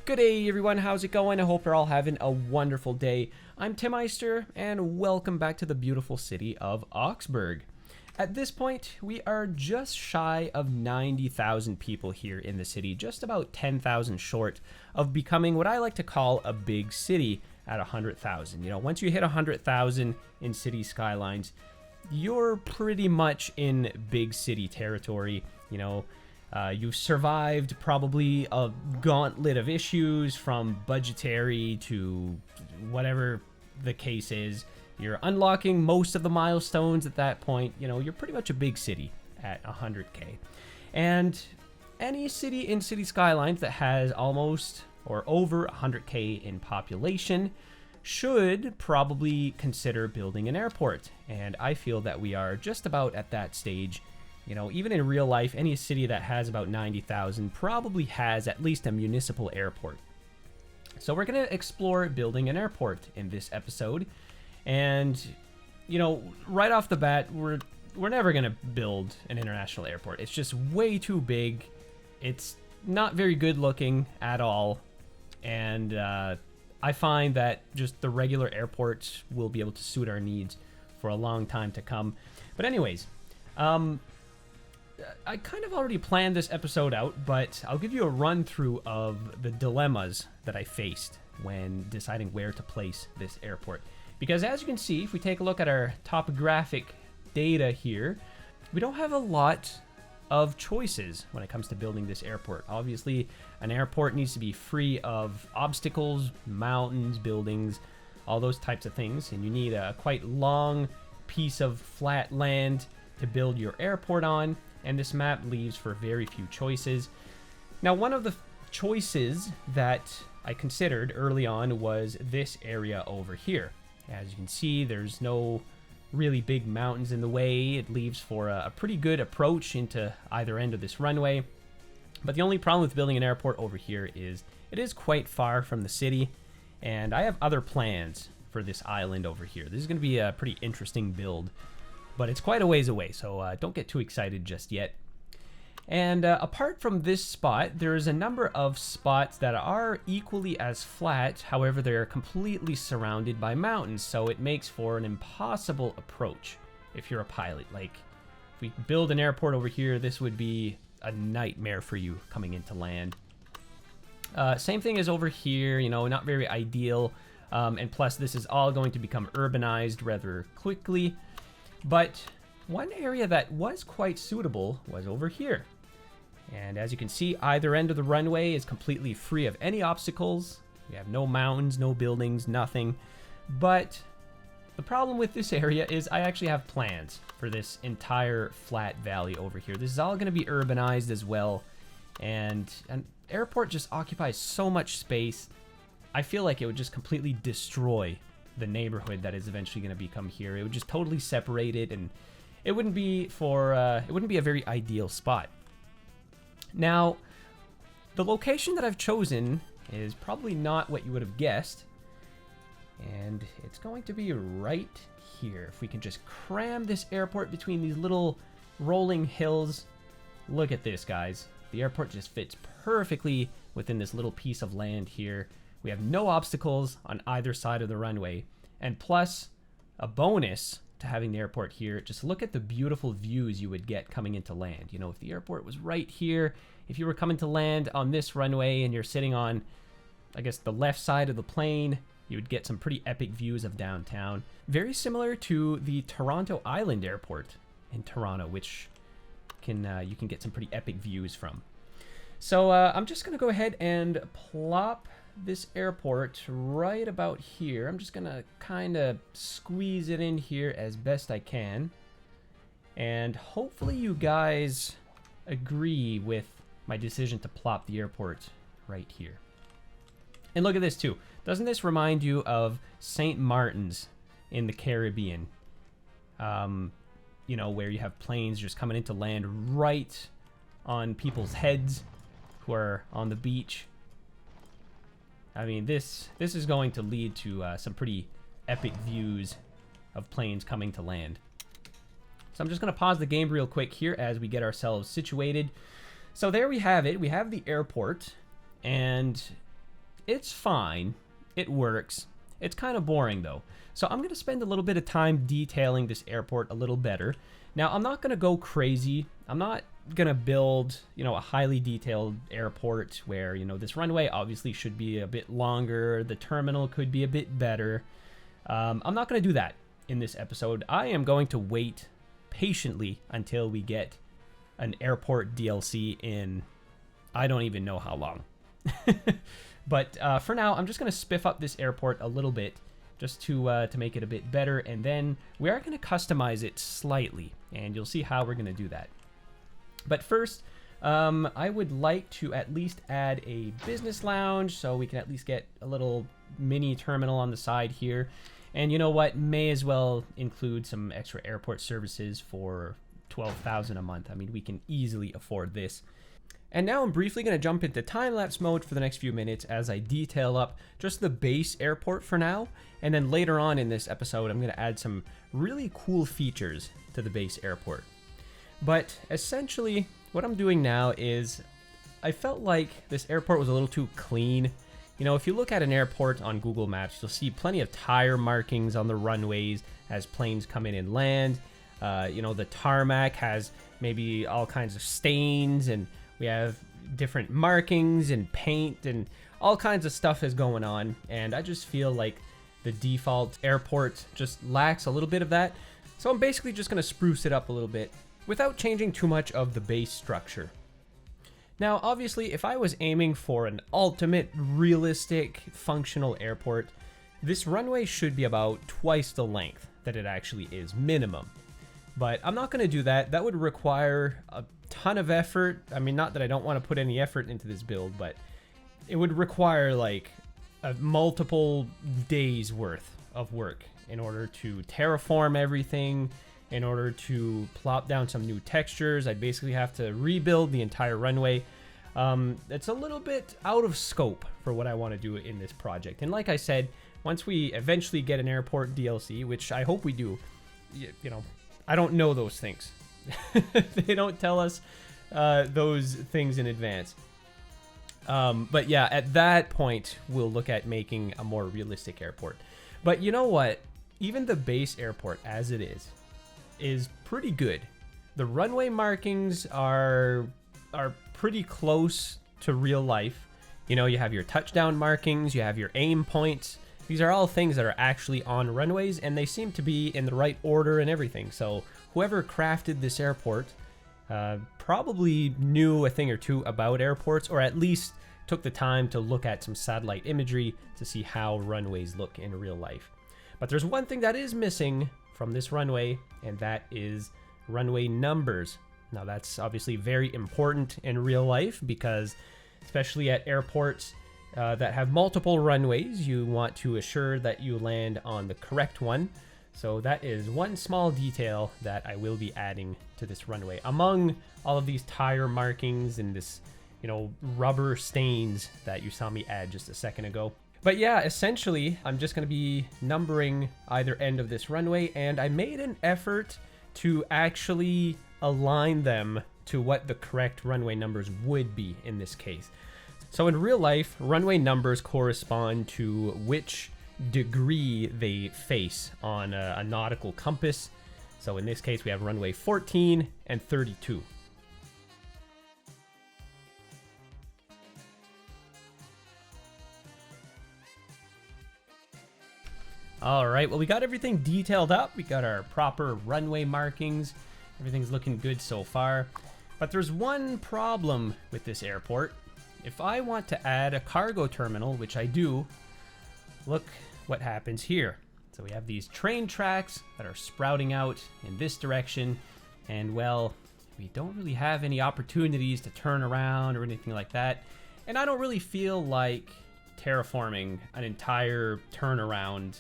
Good day, everyone. How's it going? I hope you're all having a wonderful day. I'm Tim Eister, and welcome back to the beautiful city of Oxbourg. At this point, we are just shy of 90,000 people here in the city, just about 10,000 short of becoming what I like to call a big city at 100,000. You know, once you hit 100,000 in city skylines, you're pretty much in big city territory. You know, you've survived probably a gauntlet of issues from budgetary to whatever the case is. You're unlocking most of the milestones at that point. You know, you're pretty much a big city at 100K. And any city in City Skylines that has almost or over 100K in population should probably consider building an airport. And I feel that we are just about at that stage. You know, even in real life, any city that has about 90,000 probably has at least a municipal airport. So we're going to explore building an airport in this episode. And, you know, right off the bat, we're never going to build an international airport. It's just way too big. It's not very good looking at all. And I find that just the regular airports will be able to suit our needs for a long time to come. But anyways, I kind of already planned this episode out, but I'll give you a run through of the dilemmas that I faced when deciding where to place this airport. Because as you can see, if we take a look at our topographic data here, we don't have a lot of choices when it comes to building this airport. Obviously, an airport needs to be free of obstacles, mountains, buildings, all those types of things. And you need a quite long piece of flat land to build your airport on. And this map leaves for very few choices. Now, one of the choices that I considered early on was this area over here. As you can see, there's no really big mountains in the way. It leaves for a pretty good approach into either end of this runway. But the only problem with building an airport over here is it is quite far from the city. And I have other plans for this island over here. This is going to be a pretty interesting build. But it's quite a ways away, so don't get too excited just yet. And apart from this spot, there's a number of spots that are equally as flat. However, they're completely surrounded by mountains, so it makes for an impossible approach if you're a pilot. Like, if we build an airport over here, this would be a nightmare for you coming into land. Same thing as over here, you know, not very ideal. And plus, this is all going to become urbanized rather quickly. But one area that was quite suitable was over here. And as you can see, either end of the runway is completely free of any obstacles. We have no mountains, no buildings, nothing. But the problem with this area is I actually have plans for this entire flat valley over here. This is all going to be urbanized as well. And an airport just occupies so much space. I feel like it would just completely destroy the neighborhood that is eventually going to become here. It would just totally separate it, and it wouldn't be a very ideal spot. Now, the location that I've chosen is probably not what you would have guessed, and it's going to be right here. If we can just cram this airport between these little rolling hills. Look at this, guys. The airport just fits perfectly within this little piece of land here. We have no obstacles on either side of the runway. And plus, a bonus to having the airport here, just look at the beautiful views you would get coming into land. You know, if the airport was right here, if you were coming to land on this runway and you're sitting on, I guess, the left side of the plane, you would get some pretty epic views of downtown. Very similar to the Toronto Island Airport in Toronto, which you can get some pretty epic views from. So I'm just going to go ahead and plop this airport right about here. I'm just gonna kind of squeeze it in here as best I can, and hopefully you guys agree with my decision to plop the airport right here. And look at this too. Doesn't this remind you of St. Martin's in the Caribbean? You know, where you have planes just coming into land right on people's heads who are on the beach. I mean, this is going to lead to some pretty epic views of planes coming to land. So I'm just going to pause the game real quick here as we get ourselves situated. So there we have it. We have the airport, and It's fine. It works. It's kind of boring though. So I'm going to spend a little bit of time detailing this airport a little better. Now, I'm not going to go crazy. I'm not going to build, a highly detailed airport where, this runway obviously should be a bit longer. The terminal could be a bit better. I'm not going to do that in this episode. I am going to wait patiently until we get an airport DLC in I don't even know how long. But for now, I'm just going to spiff up this airport a little bit just to make it a bit better. And then we are going to customize it slightly, and you'll see how we're going to do that. But first, I would like to at least add a business lounge so we can at least get a little mini terminal on the side here. And you know what? May as well include some extra airport services for $12,000 a month. I mean, we can easily afford this. And now I'm briefly going to jump into time-lapse mode for the next few minutes as I detail up just the base airport for now. And then later on in this episode, I'm going to add some really cool features to the base airport. But essentially, what I'm doing now is I felt like this airport was a little too clean. If you look at an airport on Google Maps, you'll see plenty of tire markings on the runways as planes come in and land. The tarmac has maybe all kinds of stains, and we have different markings and paint and all kinds of stuff is going on. And I just feel like the default airport just lacks a little bit of that. So I'm basically just going to spruce it up a little bit without changing too much of the base structure. Now, obviously, if I was aiming for an ultimate, realistic, functional airport, this runway should be about twice the length that it actually is, minimum. But I'm not going to do that. That would require a ton of effort. I mean, not that I don't want to put any effort into this build, but it would require like a multiple days worth of work in order to terraform everything, in order to plop down some new textures. I'd basically have to rebuild the entire runway. It's a little bit out of scope for what I want to do in this project. And like I said, once we eventually get an airport DLC, which I hope we do, I don't know those things. They don't tell us those things in advance. But yeah, at that point, we'll look at making a more realistic airport. But you know what? Even the base airport as it is pretty good. The runway markings are pretty close to real life. You have your touchdown markings, you have your aim points. These are all things that are actually on runways, and they seem to be in the right order and everything. So whoever crafted this airport probably knew a thing or two about airports, or at least took the time to look at some satellite imagery to see how runways look in real life. But there's one thing that is missing from this runway, and that is runway numbers. Now that's obviously very important in real life because especially at airports that have multiple runways, you want to assure that you land on the correct one. So that is one small detail that I will be adding to this runway among all of these tire markings and this, rubber stains that you saw me add just a second ago. But yeah, essentially, I'm just going to be numbering either end of this runway, and I made an effort to actually align them to what the correct runway numbers would be in this case. So in real life, runway numbers correspond to which degree they face on a nautical compass. So in this case, we have runway 14 and 32. All right, well, we got everything detailed up. We got our proper runway markings. Everything's looking good so far. But there's one problem with this airport. If I want to add a cargo terminal, which I do, look what happens here. So we have these train tracks that are sprouting out in this direction. And well, we don't really have any opportunities to turn around or anything like that. And I don't really feel like terraforming an entire turnaround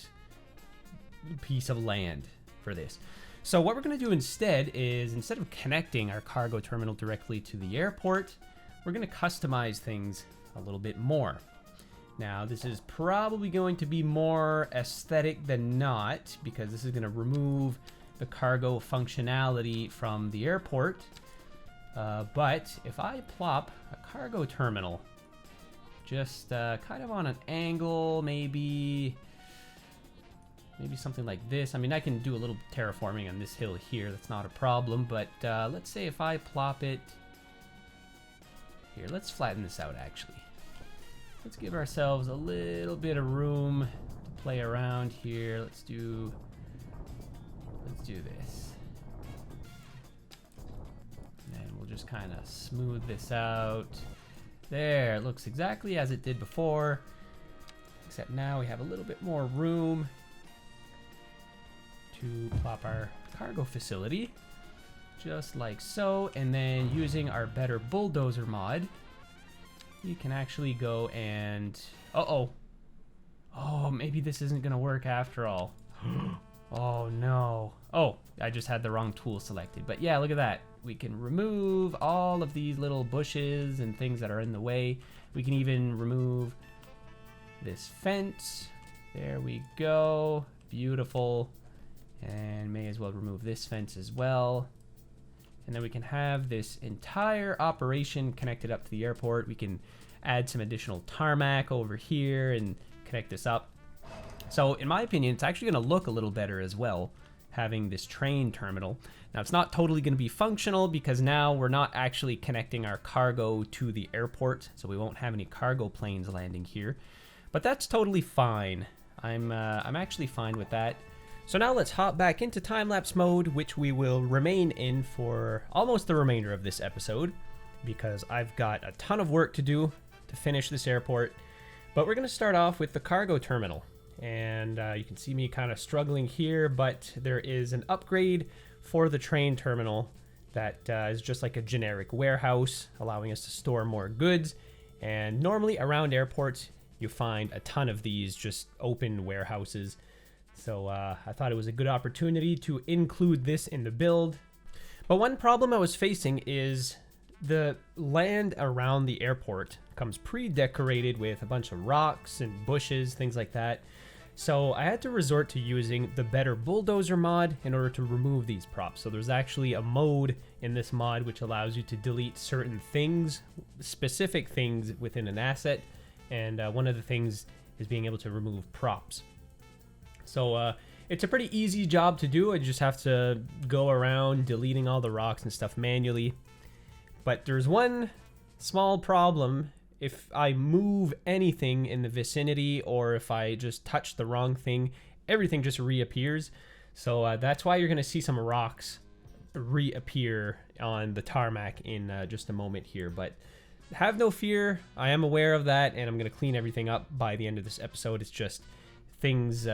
piece of land for this. So what we're going to do instead is, instead of connecting our cargo terminal directly to the airport, we're going to customize things a little bit more. Now, this is probably going to be more aesthetic than not, because this is going to remove the cargo functionality from the airport. But if I plop a cargo terminal just kind of on an angle, maybe something like this. I mean, I can do a little terraforming on this hill here. That's not a problem. But let's say if I plop it here, let's flatten this out actually. Let's give ourselves a little bit of room to play around here. Let's do this. And then we'll just kind of smooth this out. There, it looks exactly as it did before, except now we have a little bit more room to plop our cargo facility, just like so. And then using our better bulldozer mod, you can actually go and oh, maybe this isn't gonna work after all. Oh no. Oh, I just had the wrong tool selected. But yeah, look at that. We can remove all of these little bushes and things that are in the way. We can even remove this fence. There we go. Beautiful. And may as well remove this fence as well. And then we can have this entire operation connected up to the airport. We can add some additional tarmac over here and connect this up. So in my opinion, it's actually going to look a little better as well, having this train terminal. Now it's not totally going to be functional because now we're not actually connecting our cargo to the airport, so we won't have any cargo planes landing here. But that's totally fine. I'm actually fine with that. So now let's hop back into time-lapse mode, which we will remain in for almost the remainder of this episode, because I've got a ton of work to do to finish this airport. But we're going to start off with the cargo terminal. And you can see me kind of struggling here, but there is an upgrade for the train terminal that is just like a generic warehouse, allowing us to store more goods. And normally around airports, you find a ton of these just open warehouses. So I thought it was a good opportunity to include this in the build. But one problem I was facing is the land around the airport comes pre-decorated with a bunch of rocks and bushes, things like that. So I had to resort to using the better bulldozer mod in order to remove these props. So there's actually a mode in this mod which allows you to delete certain things, specific things within an asset. And one of the things is being able to remove props. So it's a pretty easy job to do. I just have to go around deleting all the rocks and stuff manually. But there's one small problem. If I move anything in the vicinity or if I just touch the wrong thing, everything just reappears. So that's why you're going to see some rocks reappear on the tarmac in just a moment here. But have no fear. I am aware of that, and I'm going to clean everything up by the end of this episode. It's just things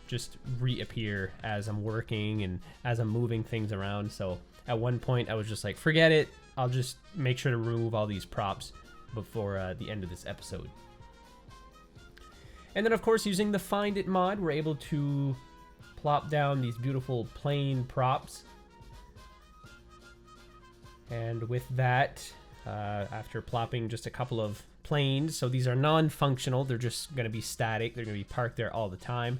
just reappear as I'm working and as I'm moving things around. So at one point I was just like, forget it. I'll just make sure to remove all these props before the end of this episode. And then of course, using the Find It mod, we're able to plop down these beautiful plain props. And with that, after plopping just a couple of planes, so these are non-functional, they're just going to be static, they're going to be parked there all the time.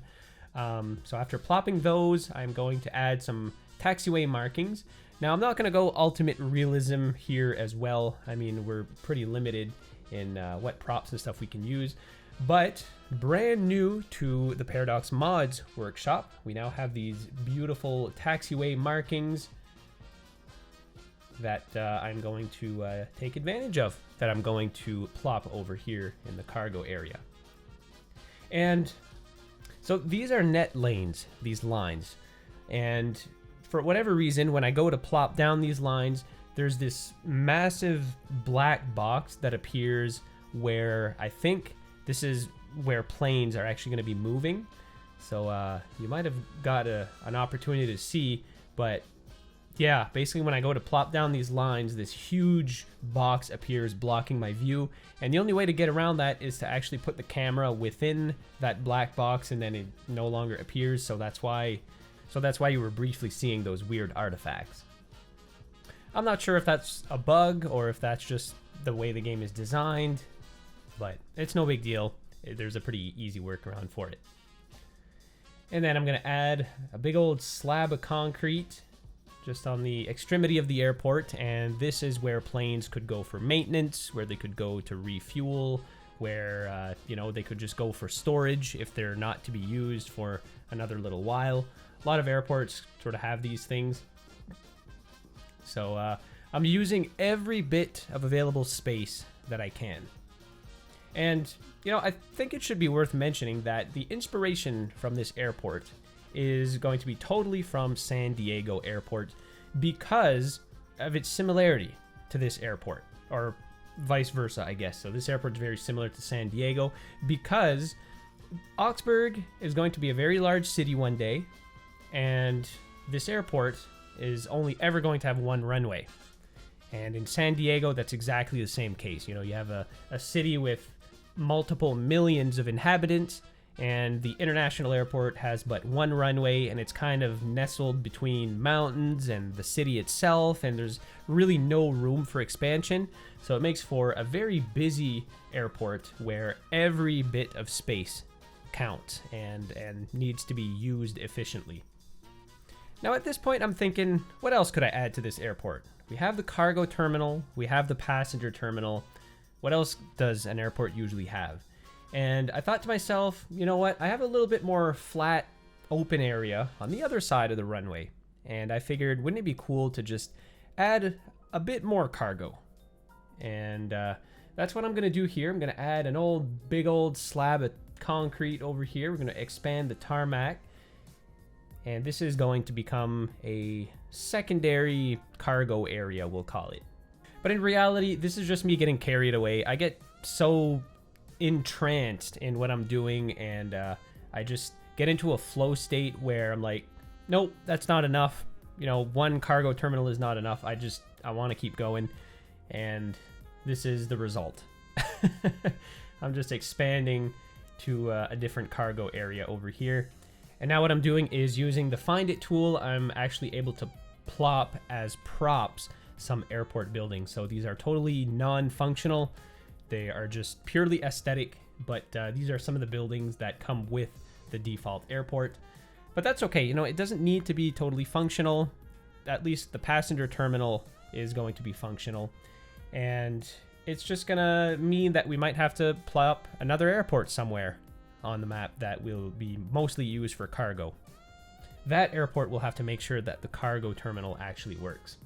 So after plopping those, I'm going to add some taxiway markings. Now, I'm not going to go ultimate realism here as well. I mean, we're pretty limited in what props and stuff we can use. But brand new to the Paradox Mods workshop, we now have these beautiful taxiway markings that I'm going to take advantage of, that I'm going to plop over here in the cargo area. And so these are net lanes, these lines. And for whatever reason, when I go to plop down these lines, there's this massive black box that appears where I think this is where planes are actually going to be moving. So you might have got an opportunity to see, but yeah, basically when I go to plop down these lines, this huge box appears blocking my view. And the only way to get around that is to actually put the camera within that black box, and then it no longer appears. So that's why you were briefly seeing those weird artifacts. I'm not sure if that's a bug or if that's just the way the game is designed, but it's no big deal. There's a pretty easy workaround for it. And then I'm going to add a big old slab of concrete just on the extremity of the airport, and this is where planes could go for maintenance, where they could go to refuel, where, you know, they could just go for storage if they're not to be used for another little while. A lot of airports sort of have these things. So I'm using every bit of available space that I can. And, you know, I think it should be worth mentioning that the inspiration from this airport is going to be totally from San Diego Airport because of its similarity to this airport, or vice versa, I guess. So this airport is very similar to San Diego because Oxbourg is going to be a very large city one day, and this airport is only ever going to have one runway. And in San Diego, that's exactly the same case. You know, you have a city with multiple millions of inhabitants, and the international airport has but one runway, and it's kind of nestled between mountains and the city itself, and there's really no room for expansion. So it makes for a very busy airport where every bit of space counts and needs to be used efficiently. Now at this point, I'm thinking, what else could I add to this airport? We have the cargo terminal, we have the passenger terminal. What else does an airport usually have? And I thought to myself, you know what? I have a little bit more flat, open area on the other side of the runway. And I figured, wouldn't it be cool to just add a bit more cargo? And that's what I'm going to do here. I'm going to add an big old slab of concrete over here. We're going to expand the tarmac. And this is going to become a secondary cargo area, we'll call it. But in reality, this is just me getting carried away. I get so entranced in what I'm doing, and I just get into a flow state where I'm like, nope, that's not enough. You know, one cargo terminal is not enough. I want to keep going, and this is the result. I'm just expanding to a different cargo area over here. And now what I'm doing is using the Find It tool, I'm actually able to plop as props some airport buildings. So these are totally non-functional. They are just purely aesthetic, but these are some of the buildings that come with the default airport. But that's okay, you know, it doesn't need to be totally functional. At least the passenger terminal is going to be functional. And it's just gonna mean that we might have to plop another airport somewhere on the map that will be mostly used for cargo. That airport will have to make sure that the cargo terminal actually works.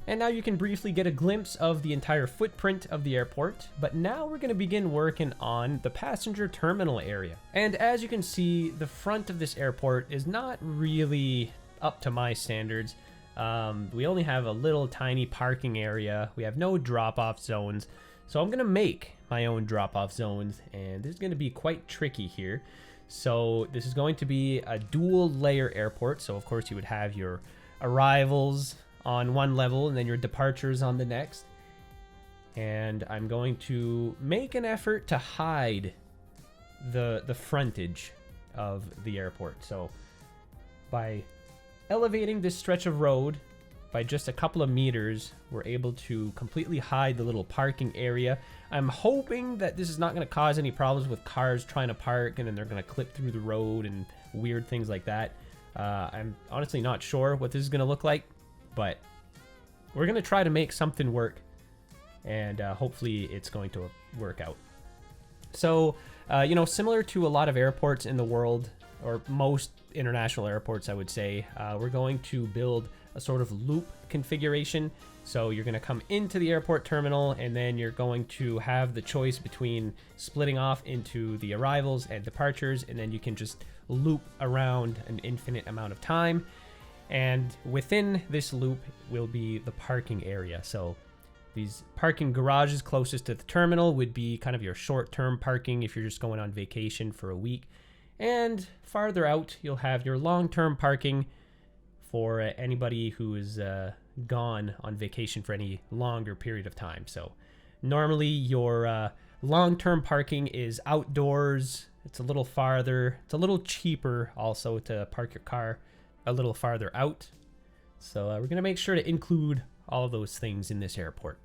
And now you can briefly get a glimpse of the entire footprint of the airport, but now we're going to begin working on the passenger terminal area. And as you can see, the front of this airport is not really up to my standards. We only have a little tiny parking area. We have no drop-off zones. So I'm going to make my own drop-off zones, and this is going to be quite tricky here. So this is going to be a dual layer airport. So of course you would have your arrivals on one level and then your departures on the next. And I'm going to make an effort to hide the frontage of the airport. So by elevating this stretch of road by just a couple of meters, we're able to completely hide the little parking area. I'm hoping that this is not going to cause any problems with cars trying to park and then they're going to clip through the road and weird things like that. I'm honestly not sure what this is going to look like, but we're going to try to make something work, and hopefully it's going to work out. So, you know, similar to a lot of airports in the world, or most international airports, I would say, we're going to build a sort of loop configuration. So you're going to come into the airport terminal, and then you're going to have the choice between splitting off into the arrivals and departures, and then you can just loop around an infinite amount of time. And within this loop will be the parking area. So these parking garages closest to the terminal would be kind of your short-term parking if you're just going on vacation for a week. And farther out, you'll have your long-term parking for anybody who is gone on vacation for any longer period of time. So normally your long-term parking is outdoors. It's a little farther. It's a little cheaper also to park your car a little farther out. So we're going to make sure to include all of those things in this airport.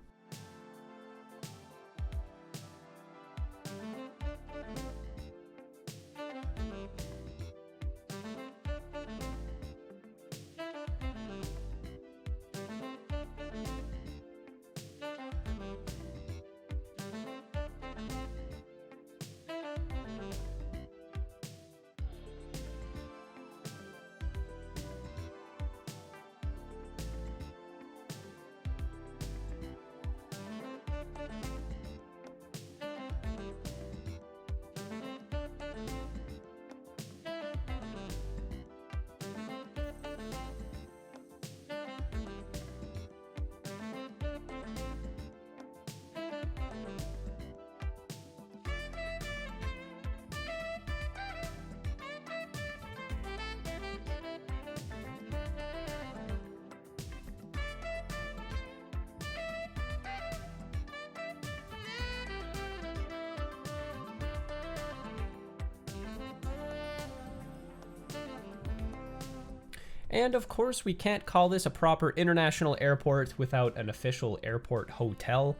And of course, we can't call this a proper international airport without an official airport hotel.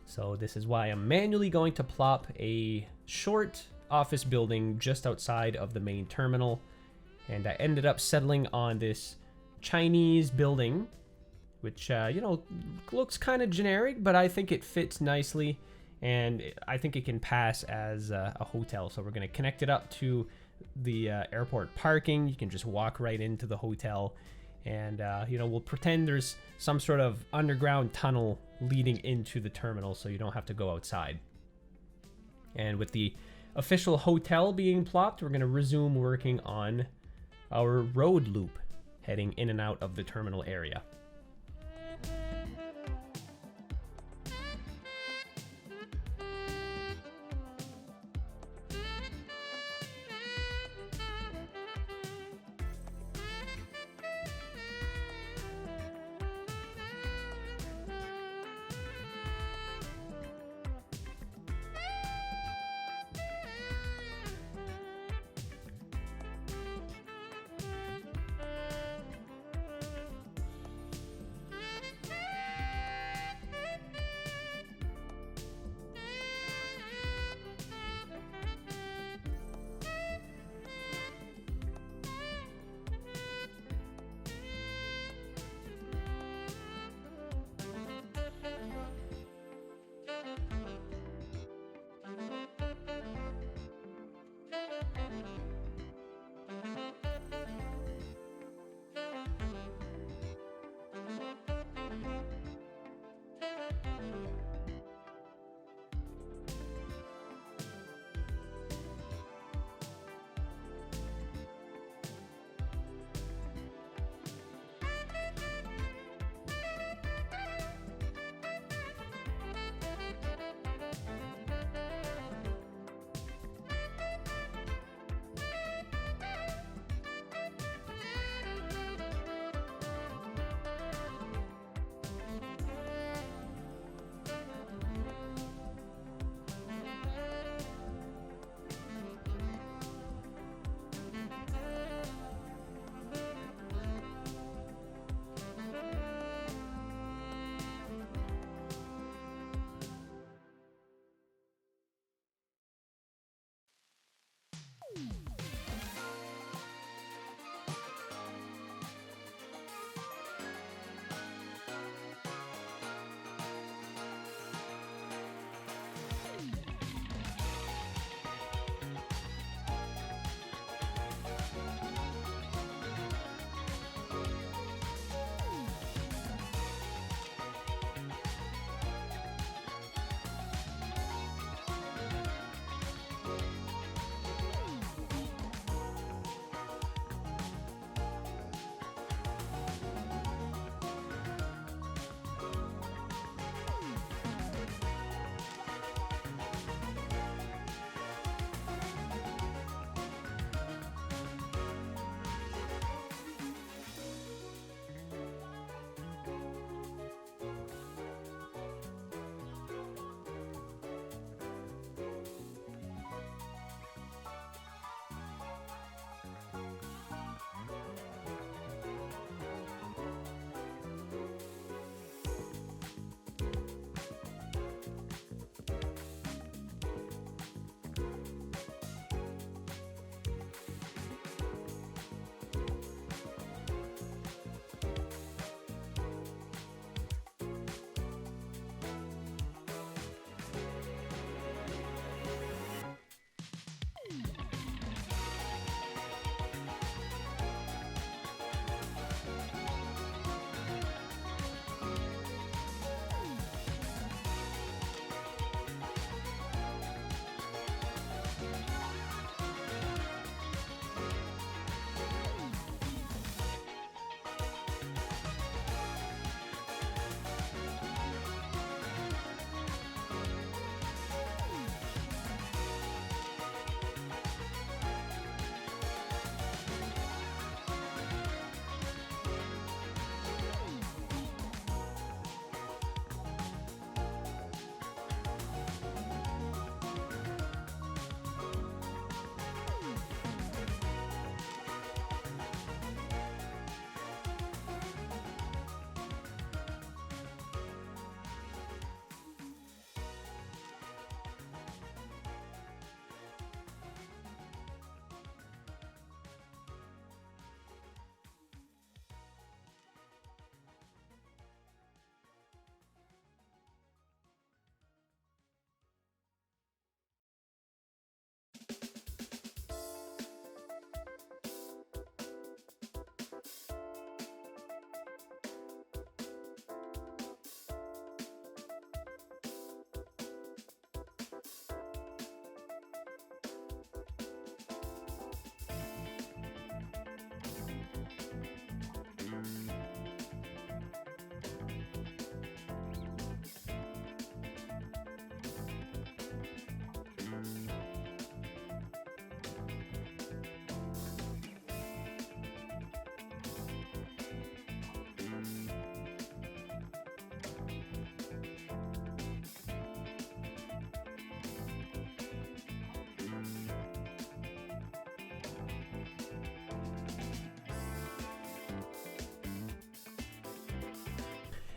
So this is why I'm manually going to plop a short office building just outside of the main terminal. And I ended up settling on this Chinese building, which, you know, looks kind of generic, but I think it fits nicely. And I think it can pass as a hotel. So we're going to connect it up to the airport parking. You can just walk right into the hotel, and you know, we'll pretend there's some sort of underground tunnel leading into the terminal so you don't have to go outside. And with the official hotel being plopped, we're going to resume working on our road loop heading in and out of the terminal area.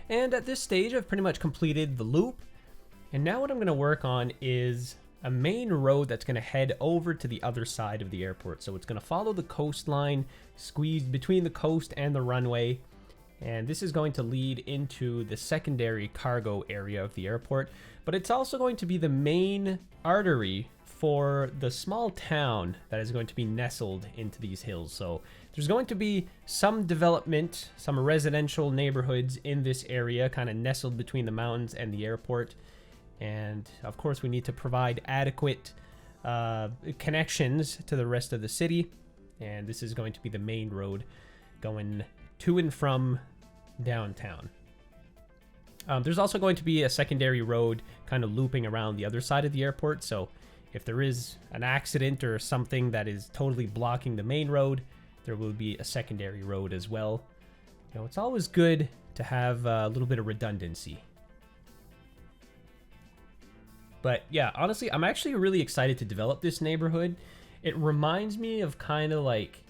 And at this stage, I've pretty much completed the loop. And now what I'm going to work on is a main road that's going to head over to the other side of the airport. So it's going to follow the coastline, squeezed between the coast and the runway. And this is going to lead into the secondary cargo area of the airport. But it's also going to be the main artery for the small town that is going to be nestled into these hills. So there's going to be some development, some residential neighborhoods in this area, kind of nestled between the mountains and the airport. And of course, we need to provide adequate connections to the rest of the city. And this is going to be the main road going to and from downtown. There's also going to be a secondary road kind of looping around the other side of the airport. So if there is an accident or something that is totally blocking the main road, there will be a secondary road as well. You know, it's always good to have a little bit of redundancy. But yeah, honestly, I'm actually really excited to develop this neighborhood. It reminds me of kind of like,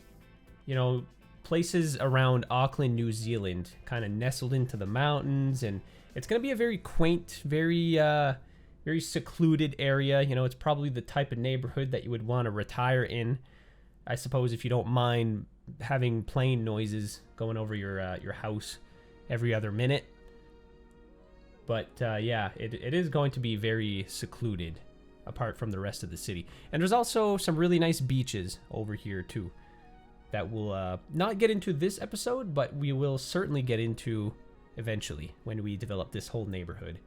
you know, places around Auckland, New Zealand, kind of nestled into the mountains. And it's going to be a very quaint, very secluded area. You know, it's probably the type of neighborhood that you would want to retire in, I suppose, if you don't mind having plane noises going over your house every other minute. But yeah, it is going to be very secluded apart from the rest of the city. And there's also some really nice beaches over here too that we'll not get into this episode, but we will certainly get into eventually when we develop this whole neighborhood.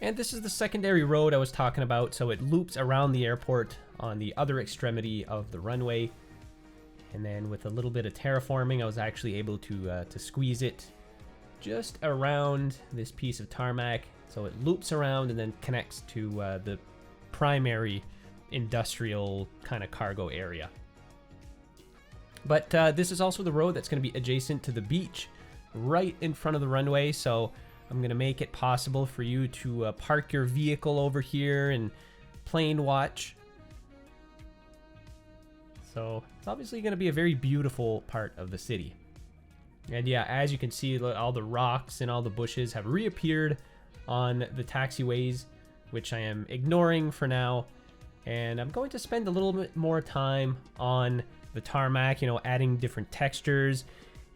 And this is the secondary road I was talking about, so it loops around the airport on the other extremity of the runway. And then with a little bit of terraforming, I was actually able to squeeze it just around this piece of tarmac. So it loops around and then connects to the primary industrial kind of cargo area. But this is also the road that's going to be adjacent to the beach right in front of the runway. So I'm going to make it possible for you to park your vehicle over here and plane watch. So it's obviously going to be a very beautiful part of the city. And yeah, as you can see, all the rocks and all the bushes have reappeared on the taxiways, which I am ignoring for now. And I'm going to spend a little bit more time on the tarmac, you know, adding different textures.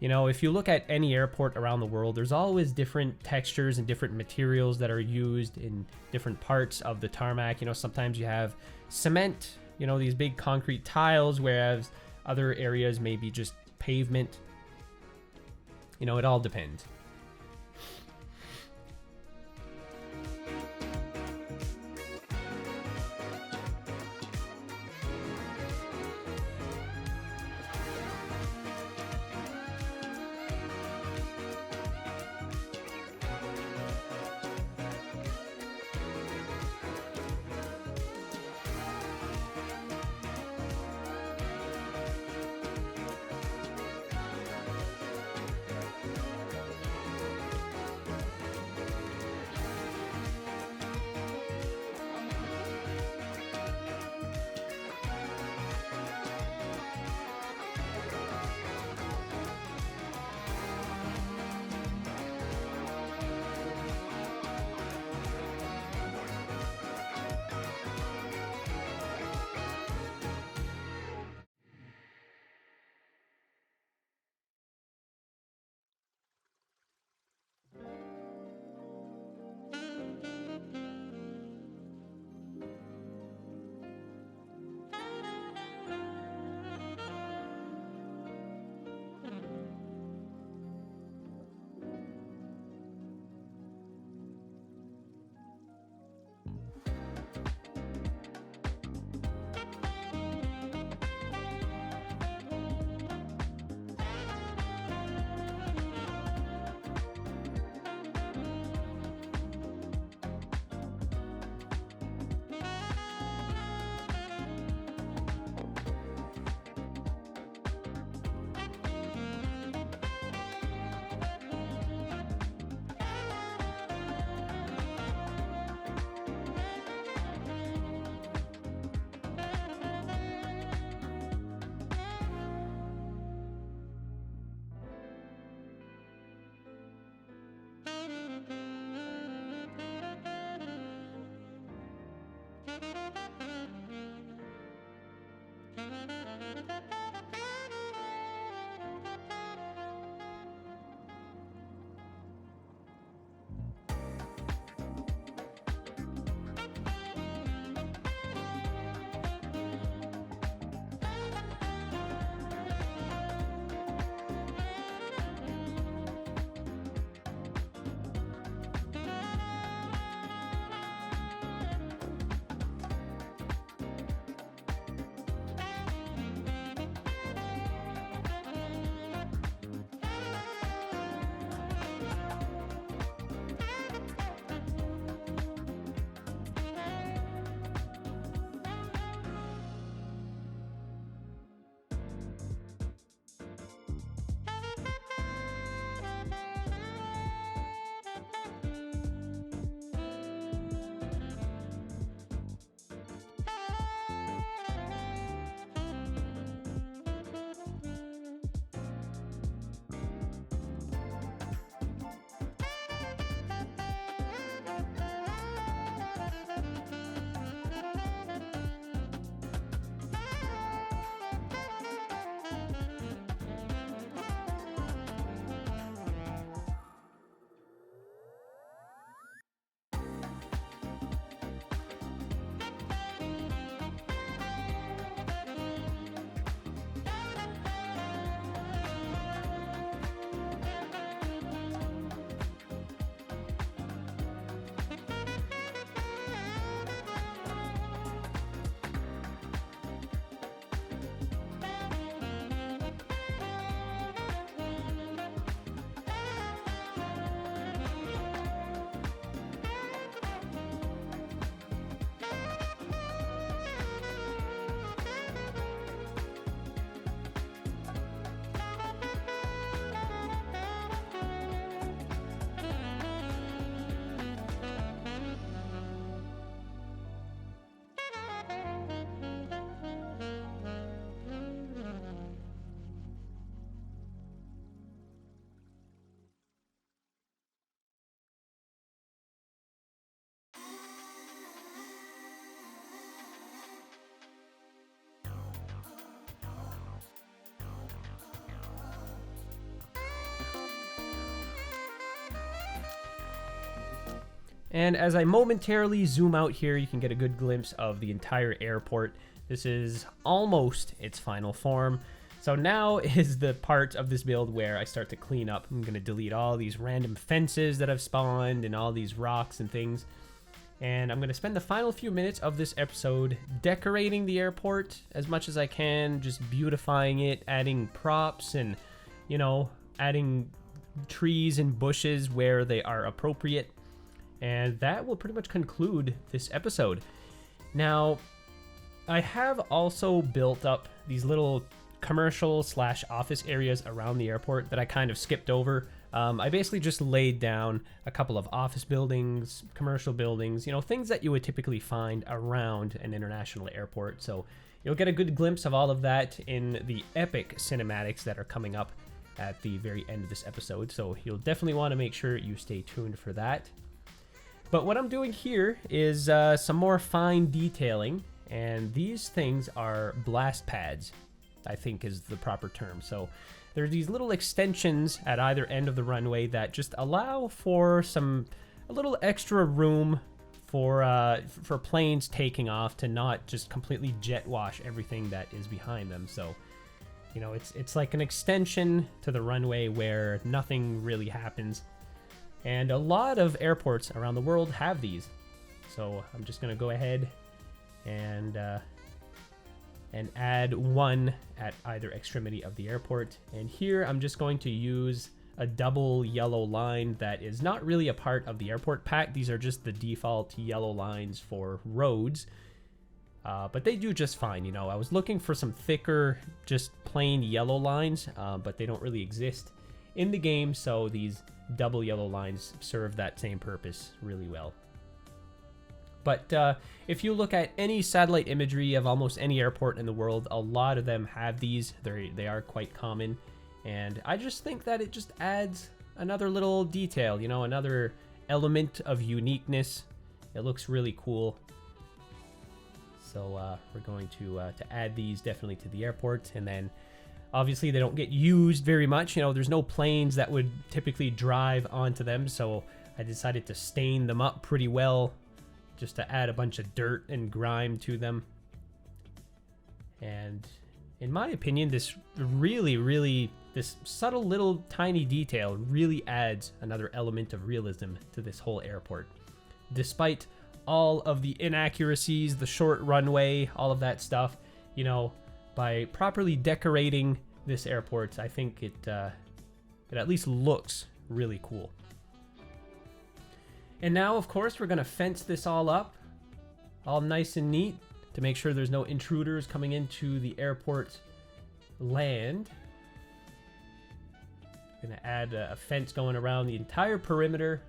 You know, if you look at any airport around the world, there's always different textures and different materials that are used in different parts of the tarmac. You know, sometimes you have cement, you know, these big concrete tiles, whereas other areas may be just pavement. You know, it all depends. And as I momentarily zoom out here, you can get a good glimpse of the entire airport. This is almost its final form. So now is the part of this build where I start to clean up. I'm going to delete all these random fences that I've spawned and all these rocks and things. And I'm going to spend the final few minutes of this episode decorating the airport as much as I can, just beautifying it, adding props and, you know, adding trees and bushes where they are appropriate. And that will pretty much conclude this episode. Now, I have also built up these little commercial / office areas around the airport that I kind of skipped over. I basically just laid down a couple of office buildings, commercial buildings, you know, things that you would typically find around an international airport. So you'll get a good glimpse of all of that in the epic cinematics that are coming up at the very end of this episode. So you'll definitely want to make sure you stay tuned for that. But what I'm doing here is some more fine detailing, and these things are blast pads, I think is the proper term. So there are these little extensions at either end of the runway that just allow for a little extra room for planes taking off to not just completely jet wash everything that is behind them. So, you know, it's like an extension to the runway where nothing really happens. And a lot of airports around the world have these. So I'm just going to go ahead and add one at either extremity of the airport. And here I'm just going to use a double yellow line that is not really a part of the airport pack. These are just the default yellow lines for roads. But they do just fine. You know, I was looking for some thicker, just plain yellow lines, but they don't really exist in the game. So these double yellow lines serve that same purpose really well. But if you look at any satellite imagery of almost any airport in the world, a lot of them have these. They are quite common. And I just think that it just adds another little detail, you know, another element of uniqueness. It looks really cool. So we're going to add these definitely to the airport, and then obviously they don't get used very much. You know, there's no planes that would typically drive onto them, so I decided to stain them up pretty well just to add a bunch of dirt and grime to them. And in my opinion, this this subtle little tiny detail really adds another element of realism to this whole airport. Despite all of the inaccuracies, the short runway, all of that stuff, you know, by properly decorating this airport, I think it at least looks really cool. And now, of course, we're going to fence this all up, all nice and neat, to make sure there's no intruders coming into the airport land. Going to add a fence going around the entire perimeter.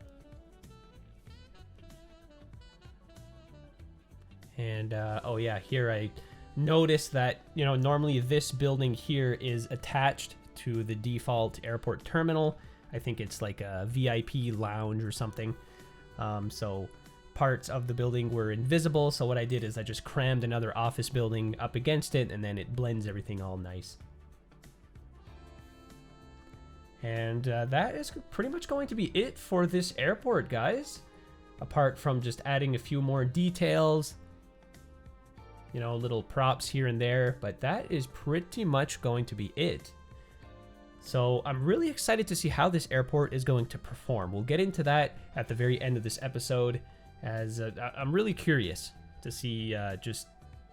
And, oh yeah, here I noticed that, you know, normally this building here is attached to the default airport terminal. I think it's like a VIP lounge or something. So parts of the building were invisible. So what I did is I just crammed another office building up against it, and then it blends everything all nice. And that is pretty much going to be it for this airport, guys. Apart from just adding a few more details, you know, little props here and there, but that is pretty much going to be it. So I'm really excited to see how this airport is going to perform. We'll get into that at the very end of this episode, as I'm really curious to see just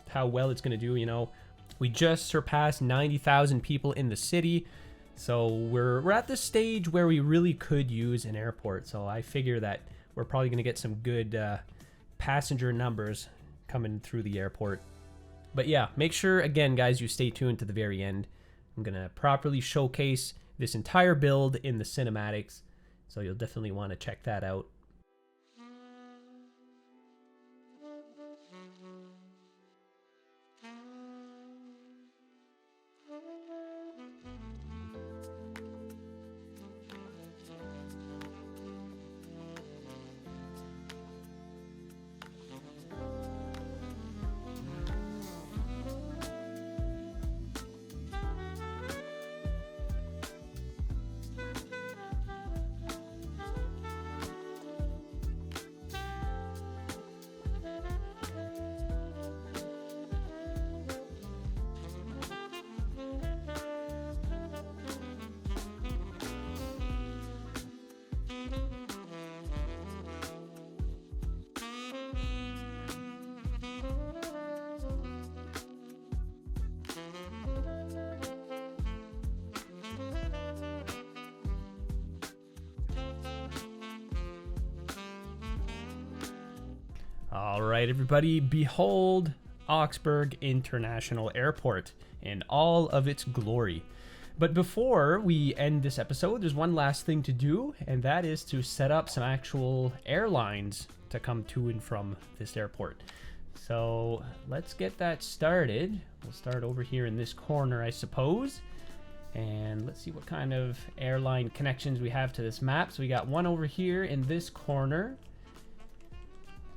how well it's going to do. You know, we just surpassed 90,000 people in the city, so we're at the stage where we really could use an airport. So I figure that we're probably going to get some good passenger numbers coming through the airport. But yeah, make sure, again, guys, you stay tuned to the very end. I'm going to properly showcase this entire build in the cinematics, so you'll definitely want to check that out. All right, everybody, behold Oxbourg International Airport in all of its glory. But before we end this episode, there's one last thing to do, and that is to set up some actual airlines to come to and from this airport. So let's get that started. We'll start over here in this corner, I suppose. And let's see what kind of airline connections we have to this map. So we got one over here in this corner.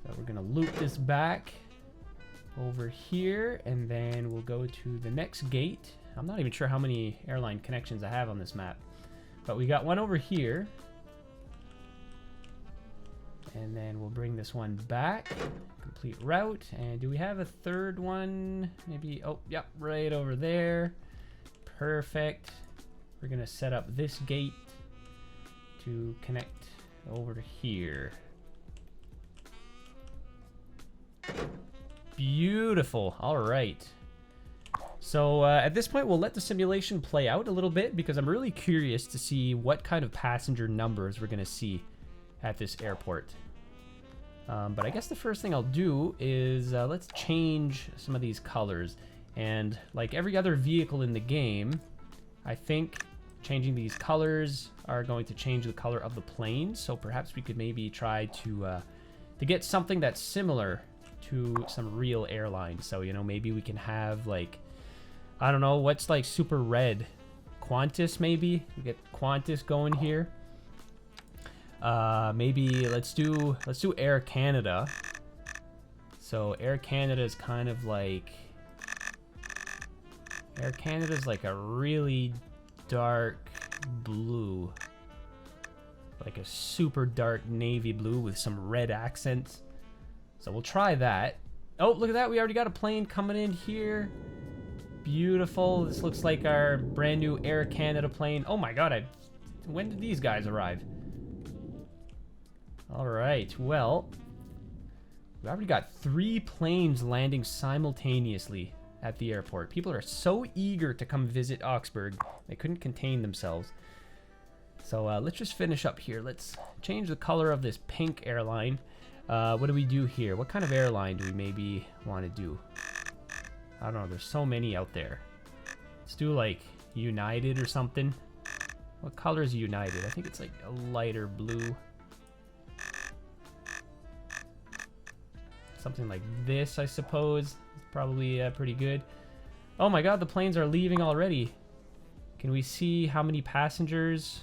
So we're gonna loop this back over here, and then we'll go to the next gate. I'm not even sure how many airline connections I have on this map, but we got one over here. And then we'll bring this one back, complete route. And do we have a third one? Maybe, oh, yep, right over there. Perfect. We're gonna set up this gate to connect over to here. Beautiful. All right. So at this point, we'll let the simulation play out a little bit, because I'm really curious to see what kind of passenger numbers we're going to see at this airport. But I guess the first thing I'll do is let's change some of these colors. And like every other vehicle in the game, I think changing these colors are going to change the color of the plane. So perhaps we could maybe try to get something that's similar to some real airlines. So, you know, maybe we can have like, I don't know, what's like super red? Qantas, maybe? We get Qantas going here. Maybe let's do Air Canada. So Air Canada is kind of like... Air Canada is like a really dark blue. Like a super dark navy blue with some red accents. So we'll try that. Oh, look at that. We already got a plane coming in here. Beautiful. This looks like our brand new Air Canada plane. Oh my god, when did these guys arrive? Alright, well, we already got 3 planes landing simultaneously at the airport. People are so eager to come visit Oxbourg, they couldn't contain themselves. So let's just finish up here. Let's change the color of this pink airline. What do we do here? What kind of airline do we maybe want to do? I don't know, there's so many out there. Let's do like United or something. What color is United? I think it's like a lighter blue. Something like this, I suppose. It's probably pretty good. Oh my god, the planes are leaving already. Can we see how many passengers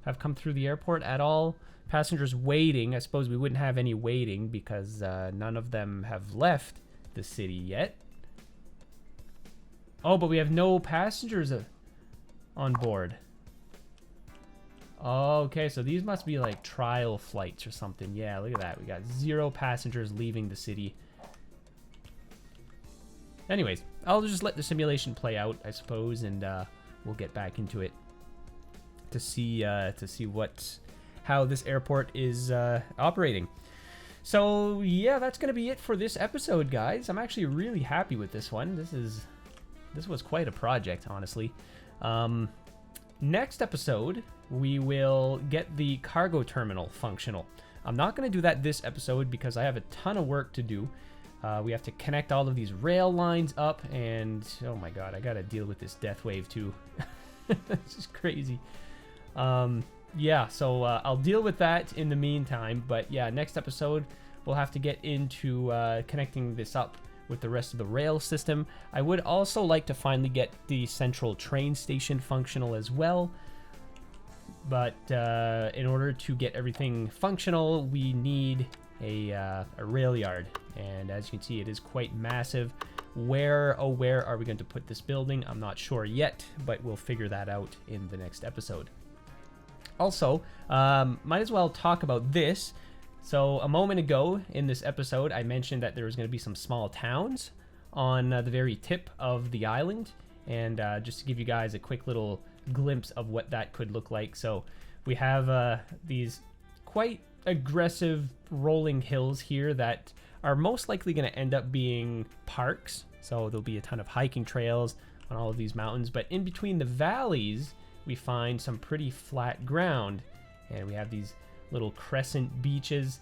have come through the airport at all? Passengers waiting. I suppose we wouldn't have any waiting because none of them have left the city yet. Oh, but we have no passengers on board. Oh, okay, so these must be like trial flights or something. Yeah, look at that. We got 0 passengers leaving the city. Anyways, I'll just let the simulation play out, I suppose, and we'll get back into it to see how this airport is operating. So yeah, that's gonna be it for this episode, guys. I'm actually really happy with this one. This was quite a project, honestly. Next episode, we will get the cargo terminal functional. I'm not going to do that this episode because I have a ton of work to do. We have to connect all of these rail lines up, and oh my god, I got to deal with this death wave too. This is crazy. Yeah, so I'll deal with that in the meantime, but yeah, next episode, we'll have to get into connecting this up with the rest of the rail system. I would also like to finally get the central train station functional as well. But in order to get everything functional, we need a rail yard. And as you can see, it is quite massive. Where, oh, where are we going to put this building? I'm not sure yet, but we'll figure that out in the next episode. Also, might as well talk about this. So a moment ago in this episode, I mentioned that there was going to be some small towns on the very tip of the island. And just to give you guys a quick little glimpse of what that could look like. So we have these quite aggressive rolling hills here that are most likely going to end up being parks. So there'll be a ton of hiking trails on all of these mountains. But in between the valleys, we find some pretty flat ground. And we have these little crescent beaches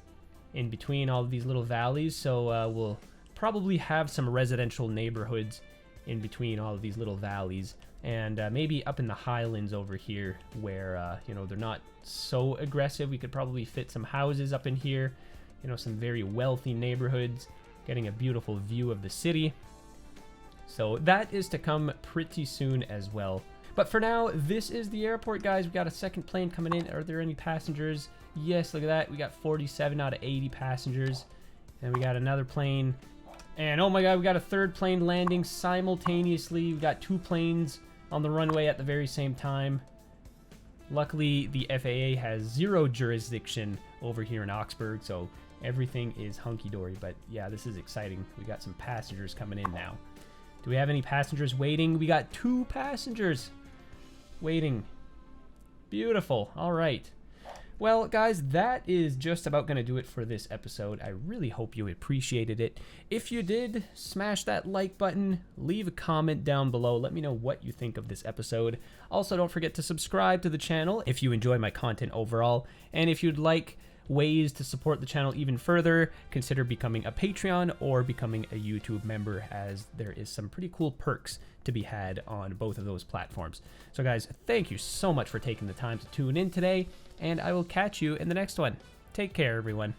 in between all of these little valleys. So we'll probably have some residential neighborhoods in between all of these little valleys, and maybe up in the highlands over here where you know, they're not so aggressive. We could probably fit some houses up in here, you know, some very wealthy neighborhoods, getting a beautiful view of the city. So that is to come pretty soon as well. But for now, this is the airport, guys. We got a second plane coming in. Are there any passengers? Yes, look at that. We got 47 out of 80 passengers. And we got another plane. And oh my god, we got a third plane landing simultaneously. We got 2 planes on the runway at the very same time. Luckily, the FAA has 0 jurisdiction over here in Oxbourg, so everything is hunky-dory. But yeah, this is exciting. We got some passengers coming in now. Do we have any passengers waiting? We got 2 passengers waiting. Beautiful. All right. Well, guys, that is just about going to do it for this episode. I really hope you appreciated it. If you did, smash that like button, leave a comment down below. Let me know what you think of this episode. Also, don't forget to subscribe to the channel if you enjoy my content overall. And if you'd like ways to support the channel even further, consider becoming a Patreon or becoming a YouTube member, as there is some pretty cool perks to be had on both of those platforms. So guys, thank you so much for taking the time to tune in today, and I will catch you in the next one. Take care, everyone.